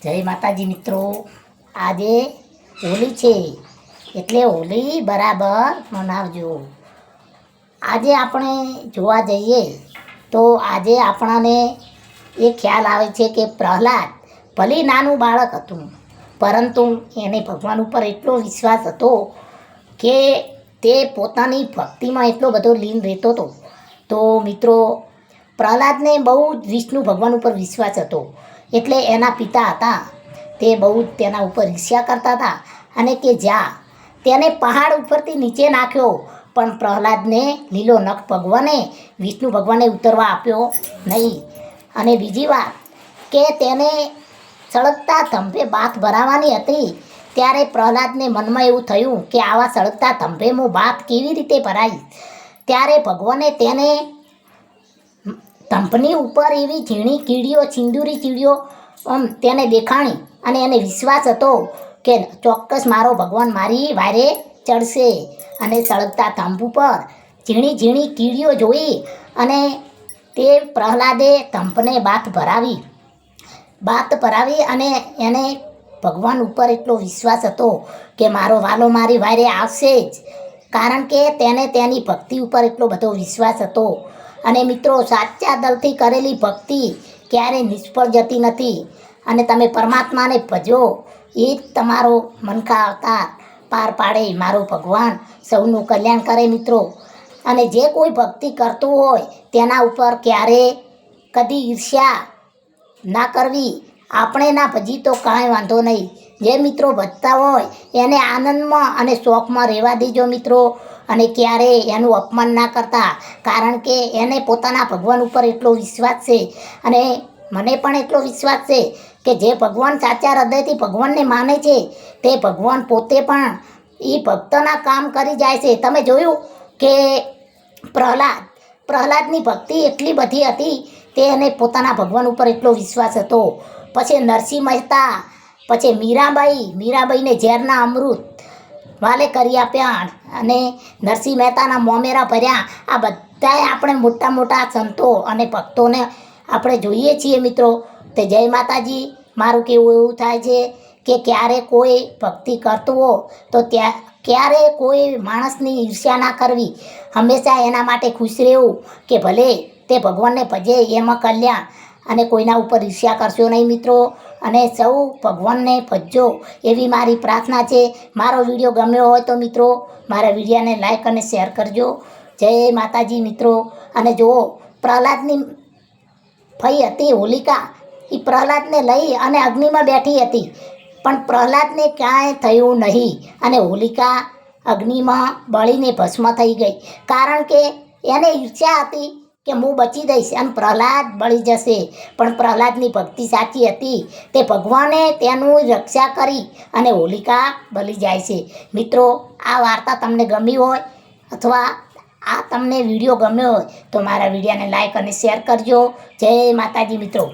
જય માતાજી મિત્રો, આજે હોળી છે એટલે હોળી બરાબર મનાવજો। આજે આપણે જોવા જઈએ તો આજે આપણને એ ખ્યાલ આવે છે કે પ્રહલાદ ભલે નાનું બાળક હતું, પરંતુ એને ભગવાન ઉપર એટલો વિશ્વાસ હતો કે તે પોતાની ભક્તિમાં એટલો બધો લીન રહેતો હતો। તો મિત્રો, પ્રહલાદને બહુ જ વિષ્ણુ ભગવાન ઉપર વિશ્વાસ હતો, એટલે એના પિતા હતા તે બહુ જ તેના ઉપર ઈર્ષ્યા કરતા હતા અને કે જા તેને પહાડ ઉપરથી નીચે નાખ્યો, પણ પ્રહલાદને લીલો નખ ભગવાને વિષ્ણુ ભગવાને ઉતરવા આપ્યો નહીં। અને બીજી વાત કે તેને સળગતા થંભે બાથ ભરાવાની હતી, ત્યારે પ્રહલાદને મનમાં એવું થયું કે આવા સળગતા થંભે હું બાથ કેવી રીતે ભરાઈશ। ત્યારે ભગવાને તેને થંભની ઉપર એવી ઝીણી કીડીઓ, સિંદૂરી ચીડીઓ તેને દેખાણી અને એને વિશ્વાસ હતો કે ચોક્કસ મારો ભગવાન મારી વારે ચડશે। અને સળગતા થંભ ઉપર ઝીણી ઝીણી કીડીઓ જોઈ અને તે પ્રહલાદે થંભને બાથ ભરાવી અને એને ભગવાન ઉપર એટલો વિશ્વાસ હતો કે મારો વાલો મારી વારે આવશે જ, કારણ કે તેને તેની ભક્તિ ઉપર એટલો બધો વિશ્વાસ હતો। અને મિત્રો, સાચા દિલથી કરેલી ભક્તિ ક્યારેય નિષ્ફળ જતી નથી, અને તમે પરમાત્માને ભજો, એ જ તમારો મનકા અવતાર પાર પાડે। મારો ભગવાન સૌનું કલ્યાણ કરે મિત્રો। અને જે કોઈ ભક્તિ કરતું હોય તેના ઉપર ક્યારેય કદી ઈર્ષ્યા ના કરવી। આપણે ના ભજી તો કાંઈ વાંધો નહીં, જે મિત્રો ભજતા હોય એને આનંદમાં અને શોખમાં રહેવા દેજો મિત્રો, અને ક્યારેય એનું અપમાન ના કરતા, કારણ કે એને પોતાના ભગવાન ઉપર એટલો વિશ્વાસ છે। અને મને પણ એટલો વિશ્વાસ છે કે જે ભગવાન સાચા હૃદયથી ભગવાનને માને છે તે ભગવાન પોતે પણ એ ભક્તના કામ કરી જાય છે। તમે જોયું કે પ્રહલાદની ભક્તિ એટલી બધી હતી, તેને પોતાના ભગવાન ઉપર એટલો વિશ્વાસ હતો। પછી નરસિંહ મહેતા, પછી મીરાબાઈને ઝેરના અમૃત વાલે કરી આપ્યા, અને નરસિંહ મહેતાના મોમેરા ભર્યા। આ બધાએ આપણે મોટા મોટા સંતો અને ભક્તોને આપણે જોઈએ છીએ મિત્રો। તો જય માતાજી। મારું કહેવું એવું થાય છે કે ક્યારે કોઈ ભક્તિ કરતું હો તો ક્યારે કોઈ માણસની ઈર્ષ્યા ના કરવી, હંમેશા એના માટે ખુશ રહેવું કે ભલે તે ભગવાનને ભજે એમાં કલ્યાણ, અને કોઈના ઉપર ઈર્ષ્યા કરશો નહીં મિત્રો। અને સૌ ભગવાનને ભજજો એવી મારી પ્રાર્થના છે। મારો વિડીયો ગમ્યો હોય તો મિત્રો મારા વિડીયોને લાઈક અને શેર કરજો। જય માતાજી મિત્રો। અને જુઓ, પ્રહલાદની ફઈ હતી હોલિકા, એ પ્રહલાદને લઈ અને અગ્નિમાં બેઠી હતી, પણ પ્રહલાદને કાંઈ થયું નહીં, અને હોલિકા અગ્નિમાં બળીને ભસ્મ થઈ ગઈ, કારણ કે એને ઈર્ષ્યા હતી કે હું બચી જઈશ અને પ્રહલાદ બળી જશે। પણ પ્રહલાદની ભક્તિ સાચી હતી, તે ભગવાને તેનું રક્ષા કરી અને હોલિકા બળી જાય છે। મિત્રો, આ વાર્તા તમને ગમી હોય અથવા આ તમને વિડીયો ગમ્યો હોય તો મારા વિડીયોને લાઈક અને શેર કરજો। જય માતાજી મિત્રો।